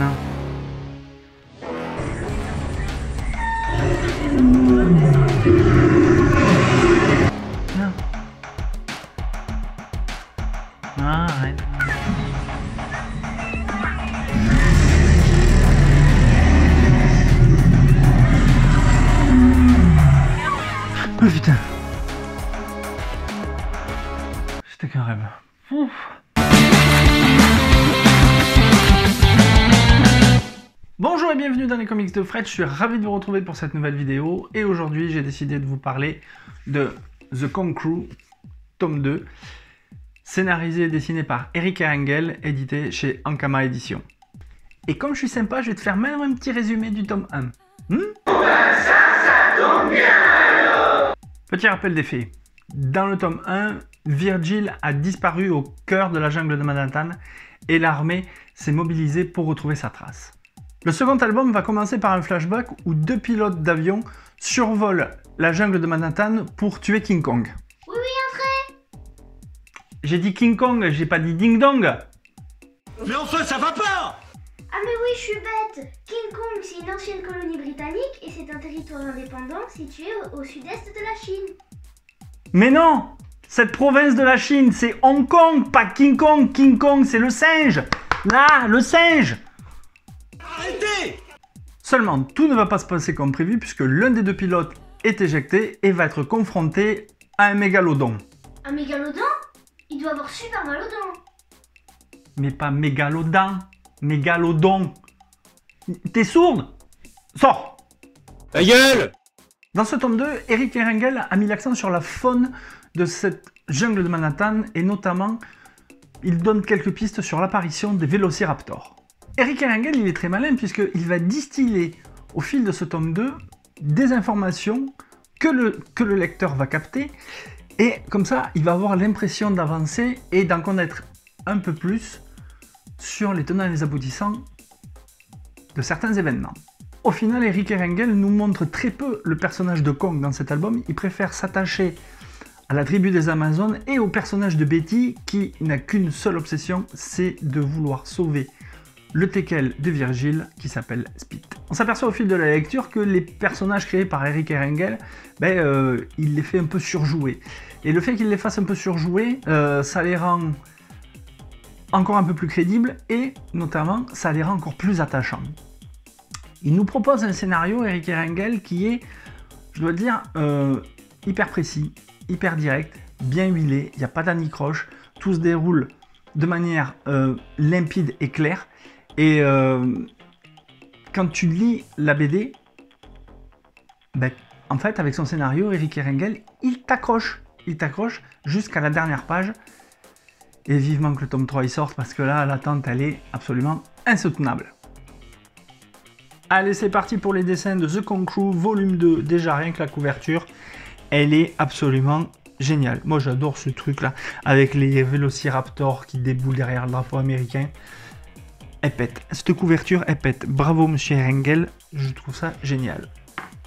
Non. Non. Ah, arrête. Oh putain. C'était qu'un rêve. Ouf. Bonjour et bienvenue dans les comics de Fred, je suis ravi de vous retrouver pour cette nouvelle vidéo et aujourd'hui j'ai décidé de vous parler de The Kong Crew, tome 2, scénarisé et dessiné par Eric Engel, édité chez Ankama Éditions. Et comme je suis sympa, je vais te faire même un petit résumé du tome 1. Petit rappel des faits. Dans le tome 1, Virgil a disparu au cœur de la jungle de Manhattan et l'armée s'est mobilisée pour retrouver sa trace. Le second album va commencer par un flashback où deux pilotes d'avion survolent la jungle de Manhattan pour tuer King Kong. Oui, entrez. J'ai dit King Kong, j'ai pas dit Ding Dong. Mais enfin, ça va pas! Ah mais oui, je suis bête. King Kong, c'est une ancienne colonie britannique et c'est un territoire indépendant situé au sud-est de la Chine. Mais non! Cette province de la Chine, c'est Hong Kong, pas King Kong. King Kong, c'est le singe. Là, le singe. Arrêtez! Seulement, tout ne va pas se passer comme prévu puisque l'un des deux pilotes est éjecté et va être confronté à un mégalodon. Un mégalodon? Il doit avoir super mal aux dents. Mais pas mégalodon, mégalodon. T'es sourde? Sors! Ta gueule! Dans ce tome 2, Eric Engel a mis l'accent sur la faune de cette jungle de Manhattan et notamment, il donne quelques pistes sur l'apparition des vélociraptors. Eric Engel, il est très malin puisqu'il va distiller au fil de ce tome 2 des informations que le lecteur va capter et comme ça, il va avoir l'impression d'avancer et d'en connaître un peu plus sur les tenants et les aboutissants de certains événements. Au final, Eric Engel nous montre très peu le personnage de Kong dans cet album. Il préfère s'attacher à la tribu des Amazones et au personnage de Betty qui n'a qu'une seule obsession, c'est de vouloir sauver le teckel de Virgil qui s'appelle Spit. On s'aperçoit au fil de la lecture que les personnages créés par Eric Engel, il les fait un peu surjouer. Et le fait qu'il les fasse un peu surjouer, ça les rend encore un peu plus crédibles et notamment ça les rend encore plus attachants. Il nous propose un scénario, Eric Engel, qui est, je dois le dire, hyper précis, hyper direct, bien huilé, il n'y a pas d'anicroche, tout se déroule de manière limpide et claire. Et quand tu lis la BD, en fait, avec son scénario, Eric Engel, il t'accroche jusqu'à la dernière page. Et vivement que le tome 3 y sorte, parce que là, l'attente, elle est absolument insoutenable. Allez, c'est parti pour les dessins de The Kong Crew, volume 2. Déjà, rien que la couverture, elle est absolument géniale. Moi, j'adore ce truc-là, avec les vélociraptors qui déboulent derrière le drapeau américain. Elle pète. Cette couverture, elle pète. Bravo, monsieur Engel. Je trouve ça génial.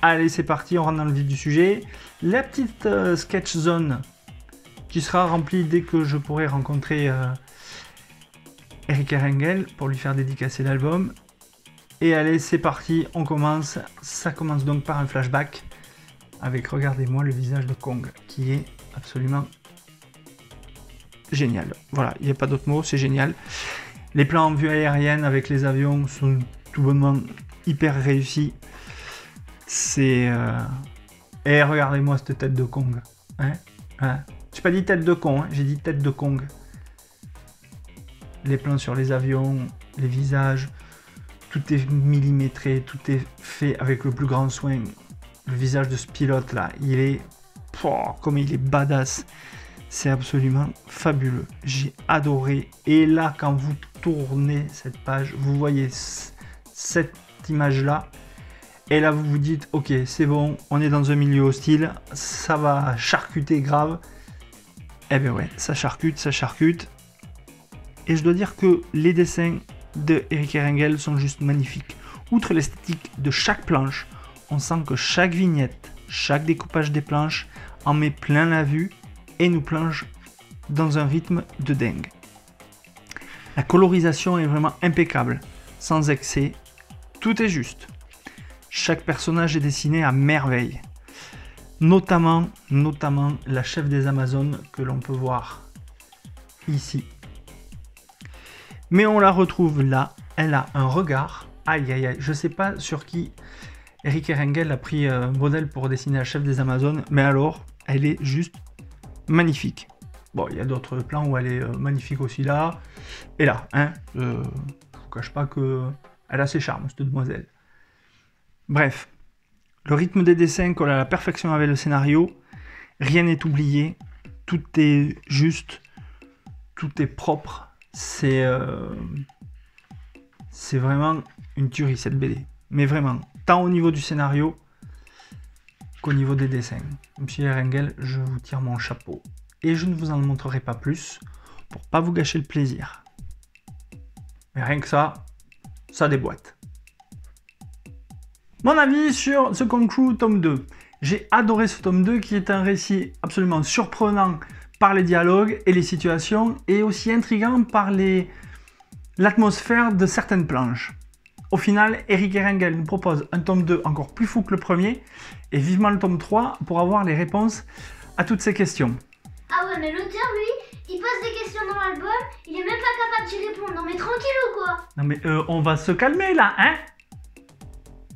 Allez, c'est parti, on rentre dans le vif du sujet. La petite sketch zone qui sera remplie dès que je pourrai rencontrer Eric Engel pour lui faire dédicacer l'album. Et allez, c'est parti, on commence. Ça commence donc par un flashback avec, regardez-moi, le visage de Kong qui est absolument génial. Voilà, il n'y a pas d'autre mot, c'est génial. Les plans en vue aérienne avec les avions sont tout bonnement hyper réussis. C'est... Et regardez-moi cette tête de Kong. Hein. J'ai pas dit tête de con, hein, j'ai dit tête de Kong. Les plans sur les avions, les visages, tout est millimétré, tout est fait avec le plus grand soin. Le visage de ce pilote là, il est... comme il est badass. C'est absolument fabuleux. J'ai adoré. Et là, quand vous tournez cette page, vous voyez cette image-là. Et là, vous vous dites, ok, c'est bon, on est dans un milieu hostile. Ça va charcuter grave. Eh bien ouais, ça charcute. Et je dois dire que les dessins de Eric Engel sont juste magnifiques. Outre l'esthétique de chaque planche, on sent que chaque vignette, chaque découpage des planches en met plein la vue et nous plonge dans un rythme de dingue. La colorisation est vraiment impeccable. sans excès, tout est juste. Chaque personnage est dessiné à merveille. Notamment la chef des Amazones que l'on peut voir ici. Mais on la retrouve là, elle a un regard. Aïe aïe aïe, je sais pas sur qui Eric Erengel a pris modèle pour dessiner la chef des Amazones, mais alors, elle est juste magnifique. Bon, il y a d'autres plans où elle est magnifique aussi là, et là, hein, je vous cache pas que elle a ses charmes, cette demoiselle. Bref, le rythme des dessins colle à la perfection avec le scénario, rien n'est oublié, tout est juste, tout est propre, c'est vraiment une tuerie cette BD, mais vraiment, tant au niveau du scénario qu'au niveau des dessins. Monsieur Erengel, je vous tire mon chapeau. Et je ne vous en montrerai pas plus pour pas vous gâcher le plaisir. Mais rien que ça déboîte. Mon avis sur The Kong Crew tome 2. J'ai adoré ce tome 2 qui est un récit absolument surprenant par les dialogues et les situations et aussi intriguant par l'atmosphère de certaines planches. Au final, Eric Erengel nous propose un tome 2 encore plus fou que le premier et vivement le tome 3 pour avoir les réponses à toutes ces questions. Ah ouais, mais l'auteur, lui, il pose des questions dans l'album, il est même pas capable d'y répondre. Non mais tranquille ou quoi? Non mais on va se calmer là, hein?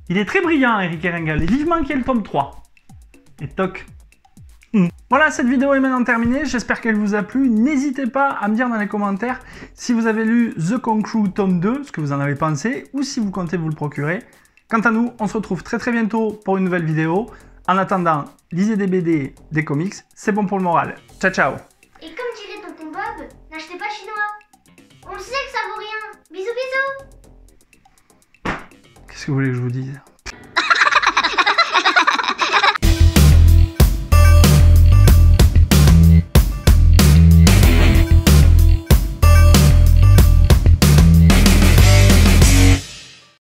Il est très brillant, Eric Erengel, et vivement qu'il y ait le tome 3. Et toc. Voilà, cette vidéo est maintenant terminée, j'espère qu'elle vous a plu. N'hésitez pas à me dire dans les commentaires si vous avez lu The Kong Crew tome 2, ce que vous en avez pensé, ou si vous comptez vous le procurer. Quant à nous, on se retrouve très bientôt pour une nouvelle vidéo. En attendant, lisez des BD, des comics, c'est bon pour le moral. Ciao ciao. Et comme dirait tonton Bob, n'achetez pas chinois. On sait que ça vaut rien. Bisous bisous. Qu'est-ce que vous voulez que je vous dise?